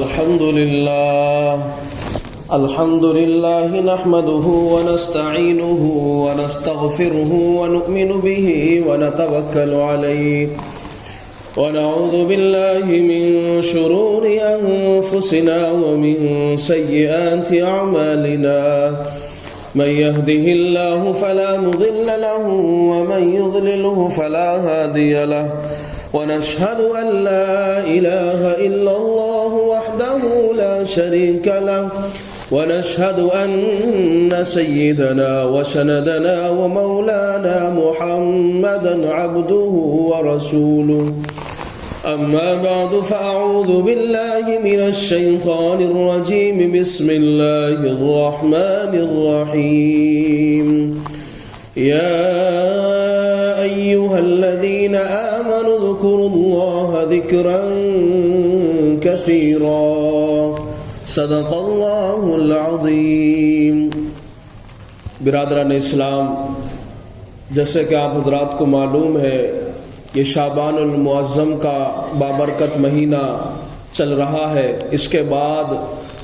الحمد لله نحمده ونستعينه ونستغفره ونؤمن به ونتوكل عليه ونعوذ بالله من شرور أنفسنا ومن سيئات أعمالنا من يهده الله فلا مضل له ومن يضلله فلا هادي له ونشهد أن لا إله إلا الله وحده لا شريك له ونشهد أن سيدنا وسندنا ومولانا محمدا عبده ورسوله أما بعد فأعوذ بالله من الشيطان الرجيم بسم الله الرحمن الرحيم يا أيها الذين آمنوا اذكروا الله ذكرا كثيرا صدق اللہ العظیم۔ برادران اسلام، جیسے کہ آپ حضرات کو معلوم ہے یہ شعبان المعظم کا بابرکت مہینہ چل رہا ہے۔ اس کے بعد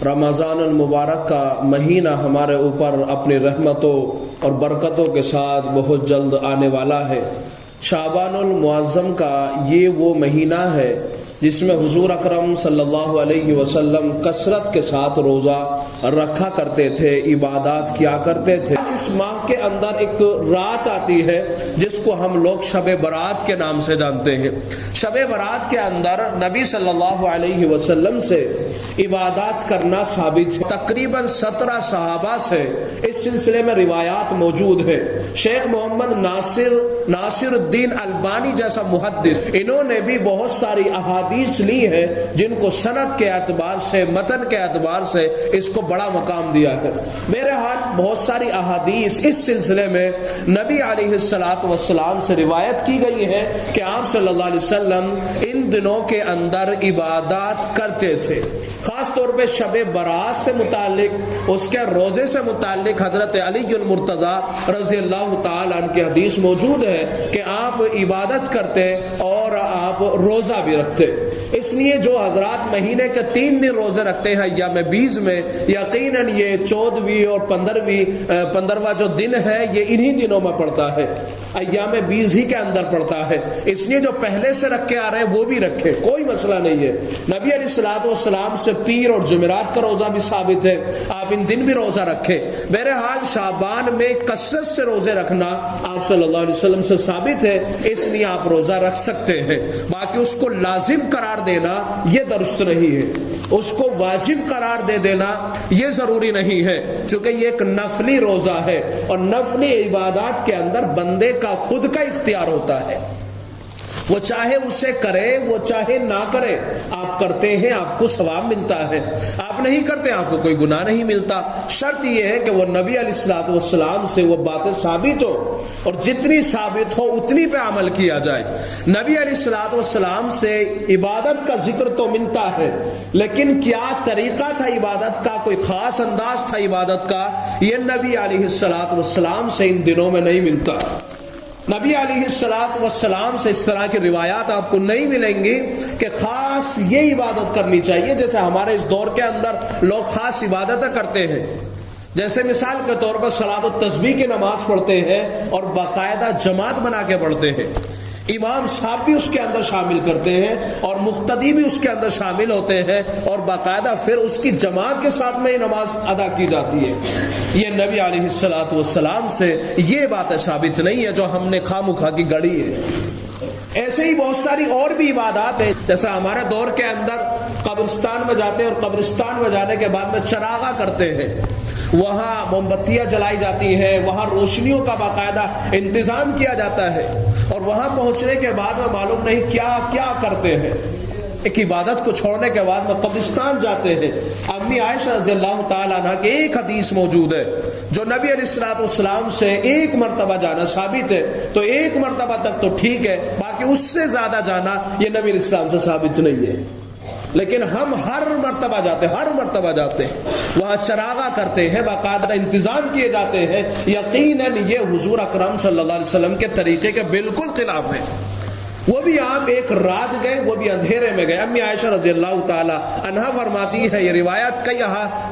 رمضان المبارک کا مہینہ ہمارے اوپر اپنی رحمتوں اور برکتوں کے ساتھ بہت جلد آنے والا ہے۔ شعبان المعظم کا یہ وہ مہینہ ہے جس میں حضور اکرم صلی اللہ علیہ وسلم کثرت کے ساتھ روزہ رکھا کرتے تھے، عبادات کیا کرتے تھے۔ اس ماہ کے اندر ایک رات آتی ہے جس کو ہم لوگ شب برات کے نام سے جانتے ہیں۔ شب برات کے اندر نبی صلی اللہ علیہ وسلم سے عبادات کرنا ثابت ہے۔ تقریباً 17 صحابہ سے اس سلسلے میں روایات موجود ہیں۔ شیخ محمد ناصر الدین البانی جیسا محدث، انہوں نے بھی بہت ساری احادیث لی ہے جن کو سند کے اعتبار سے، متن کے اعتبار سے اس کو بڑا مقام دیا ہے۔ میرے ہاتھ بہت ساری احادیث اس سلسلے میں نبی علیہ السلام سے روایت کی گئی ہے کہ آپ صلی اللہ علیہ وسلم ان دنوں کے اندر عبادات کرتے تھے۔ خاص طور پہ شب برات سے متعلق، اس کے روزے سے متعلق حضرت علی المرتضیٰ رضی اللہ تعالیٰ عنہ کی حدیث موجود ہے کہ آپ عبادت کرتے اور آپ روزہ بھی رکھتے۔ اس لیے جو حضرات مہینے کے 3 دن روزے رکھتے ہیں ایام 20 میں، یقیناً یہ 14ویں اور 15واں جو دن ہے یہ انہی دنوں میں پڑتا ہے، ایام 20 ہی کے اندر پڑتا ہے۔ اس لیے جو پہلے سے رکھ کے آ رہے ہیں وہ بھی رکھے، کوئی مسئلہ نہیں ہے۔ نبی علیہ السلام سے پیر اور جمعرات کا روزہ بھی ثابت ہے، آپ ان دن بھی روزہ رکھے۔ بہرحال شعبان میں کثرت سے روزے رکھنا آپ صلی اللہ علیہ وسلم سے ثابت ہے، اس لیے آپ روزہ رکھ سکتے ہیں۔ باقی اس کو لازم قرار دینا یہ درست نہیں ہے، اس کو واجب قرار دے دینا یہ ضروری نہیں ہے، چونکہ یہ ایک نفلی روزہ ہے اور نفلی عبادات کے اندر بندے کا خود کا اختیار ہوتا ہے، وہ چاہے اسے کرے وہ چاہے نہ کرے۔ آپ کرتے ہیں آپ کو ثواب ملتا ہے، آپ نہیں کرتے آپ کو کوئی گناہ نہیں ملتا۔ شرط یہ ہے کہ وہ نبی علیہ السلام سے وہ باتیں ثابت ہو، اور جتنی ثابت ہو اتنی پہ عمل کیا جائے۔ نبی علیہ السلام سے عبادت کا ذکر تو ملتا ہے، لیکن کیا طریقہ تھا عبادت کا، کوئی خاص انداز تھا عبادت کا، یہ نبی علیہ السلام سے ان دنوں میں نہیں ملتا۔ نبی علیہ السلام سے اس طرح کی روایات آپ کو نہیں ملیں گی کہ خاص یہ عبادت کرنی چاہیے جیسے ہمارے اس دور کے اندر لوگ خاص عبادتیں کرتے ہیں۔ جیسے مثال کے طور پر صلاۃ التسبیح کی نماز پڑھتے ہیں اور باقاعدہ جماعت بنا کے پڑھتے ہیں، امام صاحب بھی اس کے اندر شامل کرتے ہیں اور مقتدی بھی اس کے اندر شامل ہوتے ہیں، اور باقاعدہ پھر اس کی جماعت کے ساتھ میں نماز ادا کی جاتی ہے۔ یہ نبی علیہ السلام سے یہ باتیں ثابت نہیں ہے جو ہم نے خواہ مخواہ کی گڑھی ہے۔ ایسے ہی بہت ساری اور بھی عبادات ہیں، جیسا ہمارے دور کے اندر قبرستان میں جاتے ہیں اور قبرستان میں جانے کے بعد میں چراغاں کرتے ہیں، وہاں موم بتیاں جلائی جاتی ہیں، وہاں روشنیوں کا باقاعدہ انتظام کیا جاتا ہے، اور وہاں پہنچنے کے بعد میں معلوم نہیں کیا کیا کرتے ہیں۔ ایک عبادت کو چھوڑنے کے بعد میں قبرستان جاتے ہیں۔ امی عائشہ رضی اللہ تعالیٰ عنہ کی ایک حدیث موجود ہے جو نبی علیہ السلام سے ایک مرتبہ جانا ثابت ہے، تو ایک مرتبہ تک تو ٹھیک ہے، باقی اس سے زیادہ جانا یہ نبی علیہ السلام سے ثابت نہیں ہے۔ لیکن ہم ہر مرتبہ جاتے ہیں، وہاں چراغاں کرتے ہیں، باقاعدہ انتظام کیے جاتے ہیں۔ یقیناً یہ حضور اکرم صلی اللہ علیہ وسلم کے طریقے کے بالکل خلاف ہے۔ وہ بھی آپ ایک رات گئے، وہ بھی اندھیرے میں گئے۔ امی عائشہ رضی اللہ تعالی عنہا فرماتی ہے، یہ روایت کئی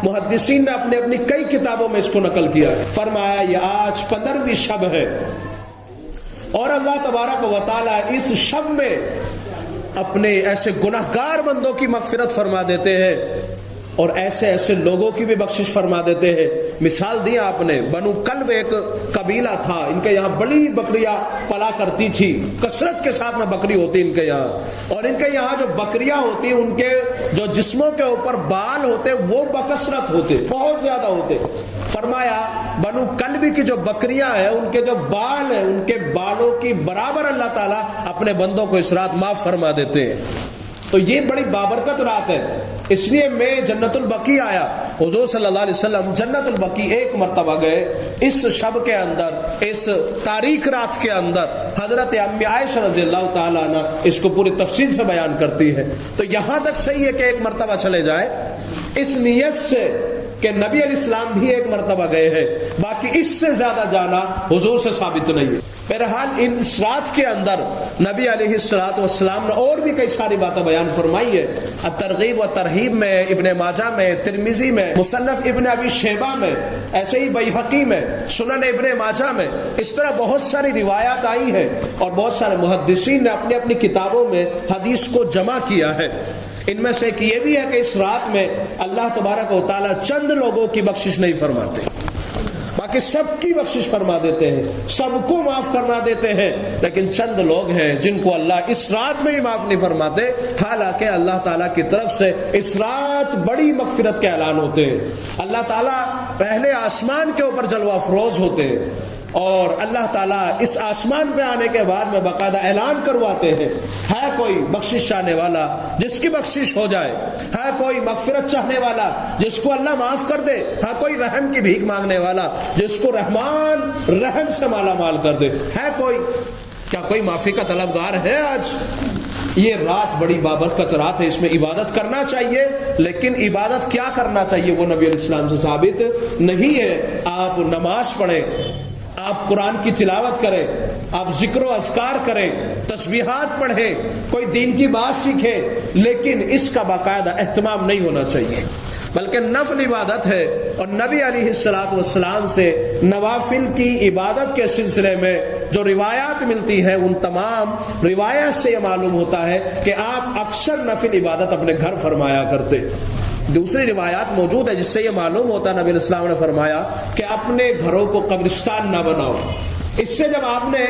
محدثین نے اپنی کئی کتابوں میں اس کو نقل کیا، فرمایا یہ آج 15ویں شب ہے اور اللہ تبارک و تعالی اس شب میں اپنے ایسے گناہگار بندوں کی مغفرت فرما دیتے ہیں اور ایسے ایسے لوگوں کی بھی بخشش فرما دیتے ہیں۔ مثال دیا آپ نے، بنو کلب ایک قبیلہ تھا، ان کے یہاں بڑی بکریاں پلا کرتی تھی، کثرت کے ساتھ میں بکری ہوتی ان کے یہاں، اور ان کے یہاں جو بکریاں ہوتی ان کے جو جسموں کے اوپر بال ہوتے وہ بکثرت ہوتے، بہت زیادہ ہوتے۔ فرمایا بنو کلبی کی جو بکریاں ہیں ان کے جو بال ہیں ان کے بالوں کی برابر اللہ تعالیٰ اپنے بندوں کو اس رات معاف فرما دیتے ہیں۔ تو یہ بڑی بابرکت رات ہے، اس لیے میں جنت البقیع آیا۔ حضور صلی اللہ علیہ وسلم جنت البقیع ایک مرتبہ گئے، اس شب کے اندر، اس تاریک رات کے اندر حضرت امی عائشہ رضی اللہ تعالیٰ عنہ اس کو پوری تفصیل سے بیان کرتی ہے۔ تو یہاں تک صحیح ہے کہ ایک مرتبہ چلے جائے اس نیت سے کہ نبی علیہ السلام بھی ایک مرتبہ گئے ہیں، باقی اس سے زیادہ جانا حضور سے ثابت نہیں ہے۔ بہرحال اس رات کے اندر نبی علیہ السلام نے اور بھی کئی ساری باتیں بیان فرمائی ہے۔ ترغیب و ترہیب میں، ابن ماجہ میں، ترمذی میں، مصنف ابن ابی شیبہ میں، ایسے ہی بیہقی میں، سنن ابن ماجہ میں، اس طرح بہت ساری روایات آئی ہیں اور بہت سارے محدثین نے اپنی اپنی کتابوں میں حدیث کو جمع کیا ہے۔ ان میں سے ایک یہ بھی ہے کہ اس رات میں اللہ تبارک و تعالیٰ چند لوگوں کی بخشش نہیں فرماتے، باقی سب کی بخشش فرما دیتے ہیں، سب کو معاف کرنا دیتے ہیں، لیکن چند لوگ ہیں جن کو اللہ اس رات میں ہی معاف نہیں فرماتے، حالانکہ اللہ تعالیٰ کی طرف سے اس رات بڑی مغفرت کے اعلان ہوتے ہیں۔ اللہ تعالیٰ پہلے آسمان کے اوپر جلوہ افروز ہوتے ہیں اور اللہ تعالیٰ اس آسمان پہ آنے کے بعد میں باقاعدہ اعلان کرواتے ہیں، ہے کوئی بخشش چاہنے والا جس کی بخشش ہو جائے، ہے کوئی مغفرت چاہنے والا جس کو اللہ معاف کر دے، ہے کوئی رحم کی بھیک مانگنے والا جس کو رحمان رحم سے مالا مال کر دے، ہے کوئی، کیا کوئی معافی کا طلبگار ہے آج؟ یہ رات بڑی بابرکت رات ہے، اس میں عبادت کرنا چاہیے، لیکن عبادت کیا کرنا چاہیے وہ نبی علیہ السلام سے ثابت نہیں ہے۔ آپ نماز پڑھیں، آپ قرآن کی تلاوت کریں، آپ ذکر و اذکار کریں، تسبیحات پڑھیں، کوئی دین کی بات سیکھیں، لیکن اس کا باقاعدہ اہتمام نہیں ہونا چاہیے، بلکہ نفل عبادت ہے۔ اور نبی علیہ السلام سے نوافل کی عبادت کے سلسلے میں جو روایات ملتی ہیں ان تمام روایات سے یہ معلوم ہوتا ہے کہ آپ اکثر نفل عبادت اپنے گھر فرمایا کرتے۔ دوسری روایات موجود ہے جس سے یہ معلوم ہوتا ہے، نبی علیہ السلام نے فرمایا کہ اپنے گھروں کو قبرستان نہ بناؤ۔ اس سے جب آپ نے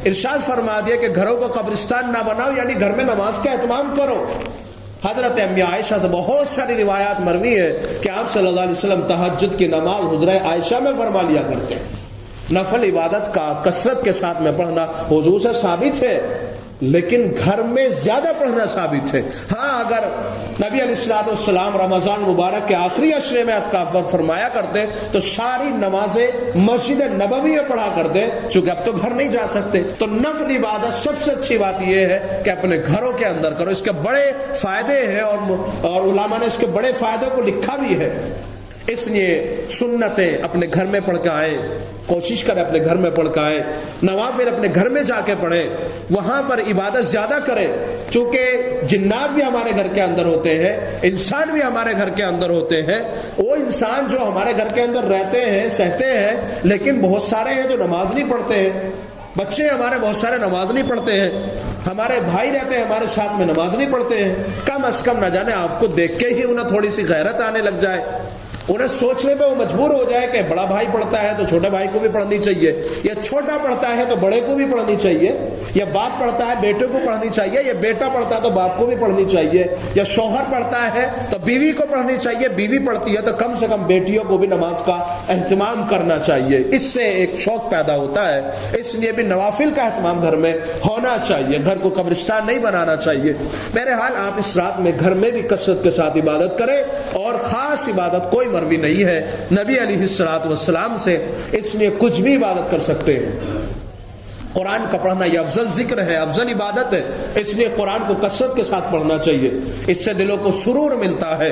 ارشاد فرما دیا کہ گھروں کو قبرستان نہ بناؤ، یعنی گھر میں نماز کا اہتمام کرو۔ حضرت امی عائشہ سے بہت ساری روایات مروی ہے کہ آپ صلی اللہ علیہ وسلم تہجد کی نماز حجرہ عائشہ میں فرما لیا کرتے ہیں۔ نفل عبادت کا کثرت کے ساتھ میں پڑھنا حضور سے ثابت ہے، لیکن گھر میں زیادہ پڑھنا ثابت ہے۔ ہاں اگر نبی علیہ السلام رمضان مبارک کے آخری عشرے میں اعتکاف فرمایا کرتے تو ساری نمازیں مسجد نبوی میں پڑھا کرتے، چونکہ اب تو گھر نہیں جا سکتے۔ تو نفل عبادت سب سے اچھی بات یہ ہے کہ اپنے گھروں کے اندر کرو، اس کے بڑے فائدے ہیں اور علماء نے اس کے بڑے فائدوں کو لکھا بھی ہے۔ اس لیے سنتیں اپنے گھر میں پڑھ کے آئیں، کوشش کریں اپنے گھر میں پڑھ کے آئیں، نوافل اپنے گھر میں جا کے پڑھیں، وہاں پر عبادت زیادہ کریں، چونکہ جنات بھی ہمارے گھر کے اندر ہوتے ہیں، انسان بھی ہمارے گھر کے اندر ہوتے ہیں۔ وہ انسان جو ہمارے گھر کے اندر رہتے ہیں، سہتے ہیں، لیکن بہت سارے ہیں جو نماز نہیں پڑھتے ہیں، بچے ہمارے بہت سارے نماز نہیں پڑھتے ہیں، ہمارے بھائی رہتے ہیں ہمارے ساتھ میں نماز نہیں پڑھتے ہیں۔ کم از کم نہ جانے آپ کو دیکھ کے ہی انہیں تھوڑی سی غیرت آنے لگ جائے، انہیں سوچنے پہ وہ مجبور ہو جائے کہ بڑا بھائی پڑھتا ہے تو چھوٹے بھائی کو بھی پڑھنی چاہیے، یا چھوٹا پڑھتا ہے تو بڑے کو بھی پڑھنی چاہیے، یا باپ پڑھتا ہے بیٹے کو پڑھنی چاہیے، یا بیٹا پڑھتا ہے تو باپ کو بھی پڑھنی چاہیے، یا شوہر پڑھتا ہے تو بیوی کو پڑھنی چاہیے، بیوی پڑھتی ہے تو کم سے کم بیٹیوں کو بھی نماز کا اہتمام کرنا چاہیے۔ اس سے ایک شوق پیدا ہوتا ہے، اس لیے بھی نوافل کا اہتمام گھر میں ہونا چاہیے، گھر کو قبرستان نہیں بنانا چاہیے۔ بہرحال آپ اس رات میں گھر میں بھی کثرت کے ساتھ عبادت کریں، اور خاص عبادت کوئی مروی نہیں ہے نبی علیہ السلام سے، اس لیے کچھ بھی عبادت کر سکتے ہیں۔ قرآن کا پڑھنا یہ افضل ذکر ہے، افضل عبادت ہے، اس لیے قرآن کو کثرت کے ساتھ پڑھنا چاہیے، اس سے دلوں کو سرور ملتا ہے۔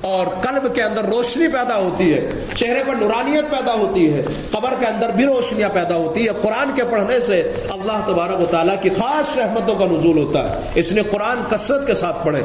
اور قلب کے اندر روشنی پیدا ہوتی ہے، چہرے پر نورانیت پیدا ہوتی ہے، قبر کے اندر بھی روشنیاں پیدا ہوتی ہے۔ قرآن کے پڑھنے سے اللہ تبارک و تعالیٰ کی خاص رحمتوں کا نزول ہوتا ہے، اس لیے قرآن کثرت کے ساتھ پڑھیں۔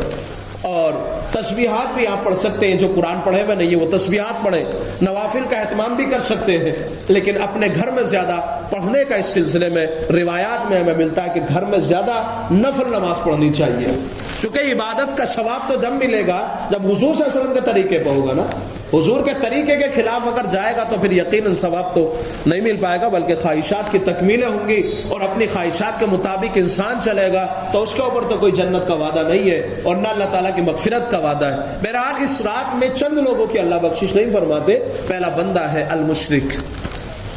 اور تسبیحات بھی آپ پڑھ سکتے ہیں، جو قرآن پڑھے ہوئے نہیں ہے وہ تسبیحات پڑھیں، نوافل کا اہتمام بھی کر سکتے ہیں، لیکن اپنے گھر میں زیادہ پڑھنے کا اس سلسلے میں روایات میں ہمیں ملتا ہے کہ گھر میں زیادہ نفل نماز پڑھنی چاہیے، چونکہ عبادت کا ثواب تو جب ملے گا جب حضور صلی اللہ علیہ وسلم کے طریقے پہ ہوگا نا۔ حضور کے طریقے کے خلاف اگر جائے گا تو پھر یقیناً ثواب تو نہیں مل پائے گا، بلکہ خواہشات کی تکمیلیں ہوں گی، اور اپنی خواہشات کے مطابق انسان چلے گا تو اس کے اوپر تو کوئی جنت کا وعدہ نہیں ہے اور نہ اللہ تعالیٰ کی مغفرت کا وعدہ ہے۔ بہرحال اس رات میں چند لوگوں کی اللہ بخشش نہیں فرماتے۔ پہلا بندہ ہے المشرک،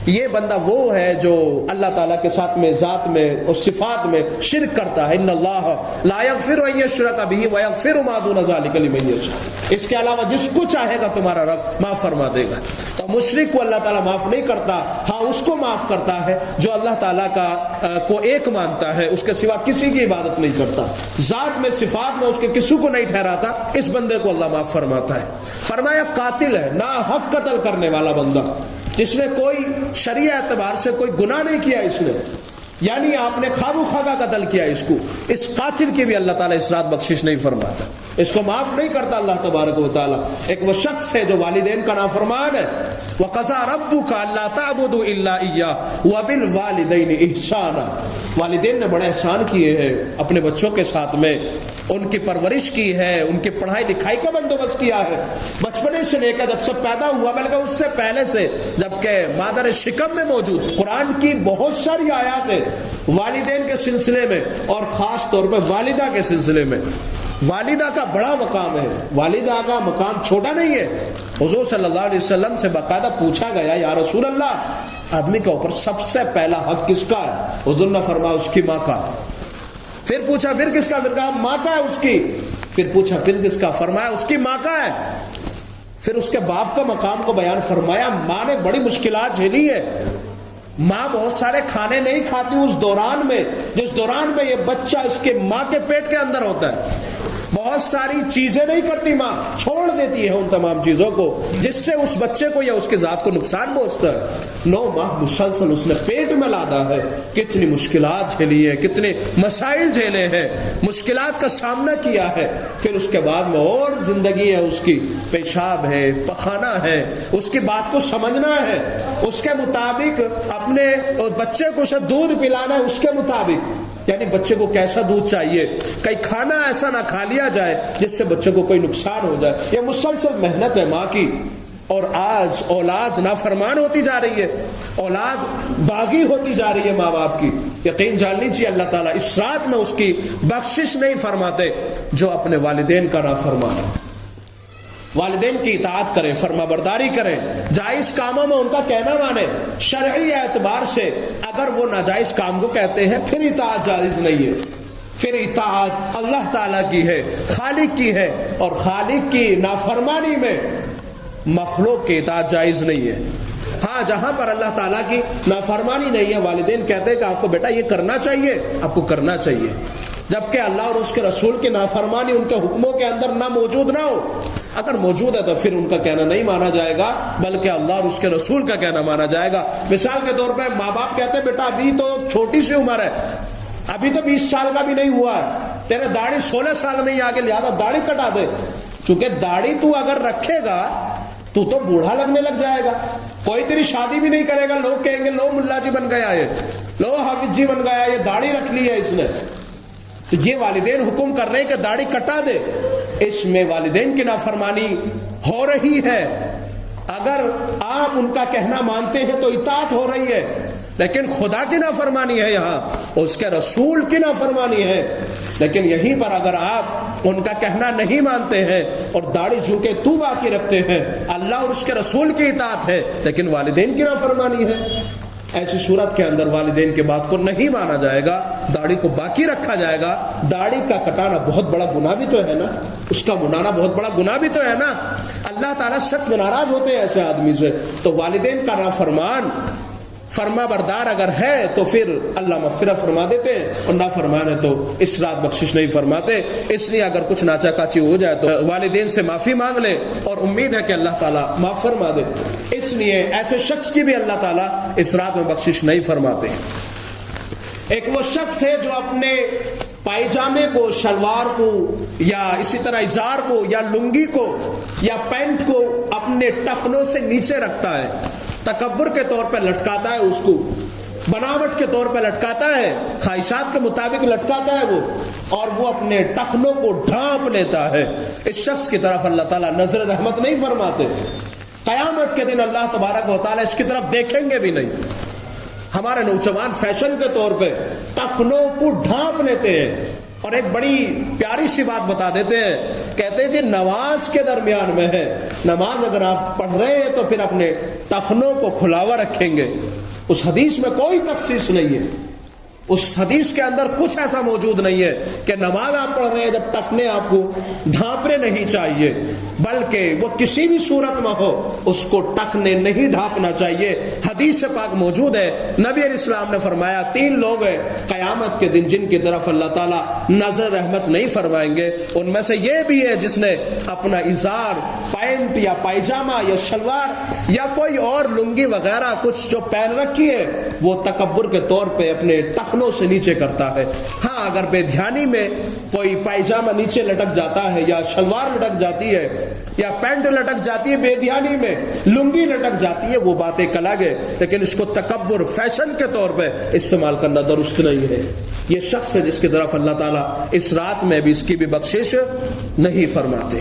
یہ بندہ وہ ہے جو اللہ تعالیٰ کے ساتھ میں ذات میں اور صفات میں شرک کرتا ہے۔ ان اللہ لا یغفر ان یشرک بہ ویغفر ما دون ذلک لمن یشاء، اس کے علاوہ جس کو چاہے گا تمہارا رب معاف فرما دے گا۔ تو مشرک کو اللہ تعالیٰ معاف نہیں کرتا، ہاں اس کو معاف کرتا ہے جو اللہ تعالیٰ کو ایک مانتا ہے، اس کے سوا کسی کی عبادت نہیں کرتا، ذات میں صفات میں اس کے کسی کو نہیں ٹھہراتا، اس بندے کو اللہ معاف فرماتا ہے۔ فرمایا قاتل ہے، ناحق قتل کرنے والا بندہ جس نے کوئی شرعی اعتبار سے کوئی گناہ نہیں کیا، اس نے یعنی آپ نے خواہ خواہ قتل کیا اس کو، اس قاتل کی بھی اللہ تعالیٰ اس رات بخشش نہیں فرماتا، اس کو معاف نہیں کرتا اللہ تبارک و تعالیٰ۔ ایک وہ شخص ہے جو والدین کا نافرمان ہے، وَقَضَىٰ رَبُّكَ أَلَّا تَعْبُدُوا إِلَّا إِيَّاهُ وَبِالْوَالِدَيْنِ إِحْسَانًا، والدین نے بڑے احسان کیے ہیں اپنے بچوں کے ساتھ میں، ان کی پرورش کی ہے، ان کی پڑھائی لکھائی کا بندوبست کیا ہے، بچپنے سے لے کر جب سب پیدا ہوا، بلکہ اس سے پہلے سے جبکہ مادر شکم میں موجود۔ قرآن کی بہت ساری آیات ہیں والدین کے سلسلے میں، اور خاص طور پہ والدہ کے سلسلے میں۔ والدہ کا بڑا مقام ہے، والدہ کا مقام چھوٹا نہیں ہے۔ حضور صلی اللہ علیہ وسلم سے باقاعدہ پوچھا گیا، یا رسول اللہ آدمی کے اوپر سب سے پہلا حق کس کا ہے؟ حضور نے فرمایا اس کی ماں کا۔ پھر پوچھا پھر کس کا؟ پھر کہا ماں کا ہے اس کی۔ پھر پوچھا پھر کس کا؟ فرمایا اس کی ماں کا ہے۔ پھر اس کے باپ کا مقام کو بیان فرمایا، ماں نے بڑی مشکلات جھیلی ہے، ماں بہت سارے کھانے نہیں کھاتی اس دوران میں جس دوران میں یہ بچہ اس کے ماں کے پیٹ کے اندر ہوتا ہے، بہت ساری چیزیں نہیں کرتی ماں، چھوڑ دیتی ہے ان تمام چیزوں کو جس سے اس بچے کو یا اس کی ذات کو نقصان پہنچتا ہے۔ 9 ماہ مسلسل اس نے پیٹ میں لادا ہے، کتنی مشکلات جھیلی ہے، کتنے مسائل جھیلے ہیں، مشکلات کا سامنا کیا ہے۔ پھر اس کے بعد میں اور زندگی ہے، اس کی پیشاب ہے، پخانا ہے، اس کی بات کو سمجھنا ہے، اس کے مطابق اپنے بچے کو اسے دودھ پلانا ہے اس کے مطابق، یعنی بچے کو کیسا دودھ چاہیے، کئی کھانا ایسا نہ کھا لیا جائے جس سے بچے کو کوئی نقصان ہو جائے۔ یہ مسلسل محنت ہے ماں کی، اور آج اولاد نافرمان ہوتی جا رہی ہے، اولاد باغی ہوتی جا رہی ہے ماں باپ کی۔ یقین جان لیجیے اللہ تعالیٰ اس رات میں اس کی بخشش نہیں فرماتے جو اپنے والدین کا نافرمان ہے۔ والدین کی اطاعت کریں، فرما برداری کریں، جائز کاموں میں ان کا کہنا مانیں، شرعی اعتبار سے اگر وہ ناجائز کام کو کہتے ہیں پھر اطاعت جائز نہیں ہے، پھر اطاعت اللہ تعالیٰ کی ہے، خالق کی ہے، اور خالق کی نافرمانی میں مخلوق کی اطاعت جائز نہیں ہے۔ ہاں جہاں پر اللہ تعالیٰ کی نافرمانی نہیں ہے، والدین کہتے ہیں کہ آپ کو بیٹا یہ کرنا چاہیے، آپ کو کرنا چاہیے، جبکہ اللہ اور اس کے رسول کی نافرمانی ان کے حکموں کے اندر نہ موجود نہ ہو۔ اگر موجود ہے تو پھر ان کا کہنا نہیں مانا جائے گا، بلکہ اللہ اور اس کے رسول کا کہنا مانا جائے گا۔ مثال کے طور پہ ماں باپ کہتے ہیں بیٹا ابھی تو چھوٹی سی عمر ہے، ابھی تو 20 سال کا بھی نہیں ہوا ہے، تیرے داڑھی 16 سال میں ہی آگے، لہٰذا داڑھی کٹا دے، چونکہ داڑھی تو اگر رکھے گا تو بوڑھا لگنے لگ جائے گا، کوئی تیری شادی بھی نہیں کرے گا، لوگ کہیں گے لو ملا جی بن گیا، یہ لو حافظ جی بن گیا، یہ داڑھی رکھ لی ہے اس نے۔ تو یہ والدین حکم کر رہے ہیں کہ داڑھی کٹا دے، اس میں والدین کی نافرمانی ہو رہی ہے۔ اگر آپ ان کا کہنا مانتے ہیں تو اطاعت ہو رہی ہے، لیکن خدا کی نافرمانی ہے، یہاں اس کے رسول کی نافرمانی ہے۔ لیکن یہیں پر اگر آپ ان کا کہنا نہیں مانتے ہیں اور داڑھی جھکے تو باقی رکھتے ہیں، اللہ اور اس کے رسول کی اطاعت ہے لیکن والدین کی نافرمانی ہے، ایسی صورت کے اندر والدین کی بات کو نہیں مانا جائے گا، داڑھی کو باقی رکھا جائے گا۔ داڑھی کا کٹانا بہت بڑا گناہ بھی تو ہے نا، اس کا منانا بہت بڑا گناہ بھی تو ہے نا، اللہ تعالیٰ سچ میں ناراض ہوتے ہیں ایسے آدمی سے۔ تو والدین کا نافرمان فرما بردار اگر ہے تو پھر اللہ مغفرت فرما دیتے ہیں، اور نافرمان ہے تو اس رات بخشش نہیں فرماتے۔ اس لیے اگر کچھ ناچا کاچی ہو جائے تو والدین سے معافی مانگ لے، اور امید ہے کہ اللہ تعالیٰ معاف فرما دے۔ اس لیے ایسے شخص کی بھی اللہ تعالیٰ اس رات میں بخشش نہیں فرماتے۔ ایک وہ شخص ہے جو اپنے پائجامے کو، شلوار کو، یا اسی طرح ازار کو، یا لنگی کو، یا پینٹ کو اپنے ٹخنوں سے نیچے رکھتا ہے، تکبر کے طور پہ لٹکاتا ہے، اس کو بناوٹ کے طور پہ لٹکاتا ہے، خواہشات کے مطابق لٹکاتا ہے وہ، اور وہ اپنے ٹخنوں کو ڈھانپ لیتا ہے۔ اس شخص کی طرف اللہ تعالیٰ نظر رحمت نہیں فرماتے۔ قیامت کے دن اللہ تبارک و تعالیٰ اس کی طرف دیکھیں گے بھی نہیں۔ ہمارے نوجوان فیشن کے طور پہ ٹخنوں کو ڈھانپ لیتے ہیں، اور ایک بڑی پیاری سی بات بتا دیتے ہیں، کہتے ہیں جی نماز کے درمیان میں ہے، نماز اگر آپ پڑھ رہے ہیں تو پھر اپنے ٹخنوں کو کھلا ہوا رکھیں گے۔ اس حدیث میں کوئی تخصیص نہیں ہے، اس حدیث کے اندر کچھ ایسا موجود نہیں ہے کہ نماز آپ پڑھ رہے ہیں جب ٹخنے آپ کو ڈھانپنے نہیں چاہیے، بلکہ وہ کسی بھی صورت میں ہو اس کو ٹخنے نہیں ڈھانپنا چاہیے۔ حدیث پاک موجود ہے، نبی علیہ السلام نے فرمایا 3 لوگ ہیں قیامت کے دن جن کی طرف اللہ تعالیٰ نظر رحمت نہیں فرمائیں گے۔ ان میں سے یہ بھی ہے جس نے اپنا ازار، پینٹ یا پائجامہ یا شلوار یا کوئی اور لنگی وغیرہ کچھ جو پہن رکھی ہے وہ تکبر کے طور پہ اپنے ٹخنوں سے نیچے کرتا ہے۔ ہاں اگر بے دھیانی میں کوئی پائجامہ نیچے لٹک جاتا ہے، یا شلوار لٹک جاتی ہے، یا پینٹ لٹک جاتی ہے، بے دھیانی میں لنگی لٹک جاتی ہے، وہ بات ایک الگ ہے، لیکن اس کو تکبر، فیشن کے طور پہ استعمال کرنا درست نہیں ہے۔ یہ شخص ہے جس کی طرف اللہ تعالیٰ اس رات میں بھی اس کی بھی بخشش نہیں فرماتے۔